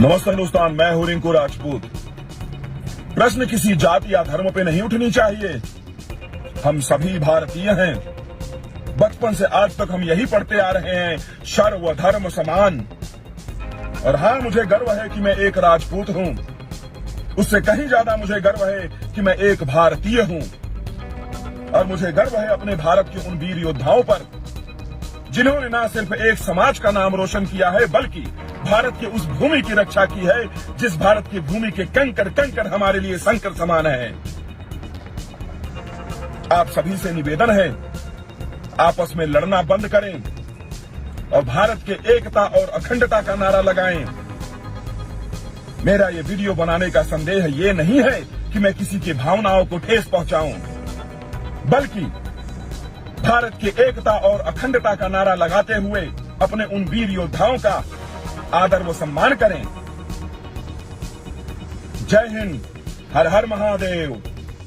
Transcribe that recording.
नमस्ते हिंदुस्तान, मैं हूं रिंकू राजपूत। प्रश्न किसी जाति या धर्म पे नहीं उठनी चाहिए। हम सभी भारतीय हैं। बचपन से आज तक हम यही पढ़ते आ रहे हैं, सर्व धर्म समान। और हाँ, मुझे गर्व है कि मैं एक राजपूत हूं। उससे कहीं ज्यादा मुझे गर्व है कि मैं एक भारतीय हूं। और मुझे गर्व है अपने भारत के उन वीर योद्धाओं पर जिन्होंने न सिर्फ एक समाज का नाम रोशन किया है, बल्कि भारत की उस भूमि की रक्षा की है जिस भारत की भूमि के कंकर कंकर हमारे लिए संकर समान है। आप सभी से निवेदन है, आपस में लड़ना बंद करें और भारत के एकता और अखंडता का नारा लगाएं। मेरा ये वीडियो बनाने का संदेह ये नहीं है कि मैं किसी की भावनाओं को ठेस पहुंचाऊं, बल्कि भारत की एकता और अखंडता का नारा लगाते हुए अपने उन वीर योद्धाओं का आदर व सम्मान करें। जय हिंद, हर हर महादेव।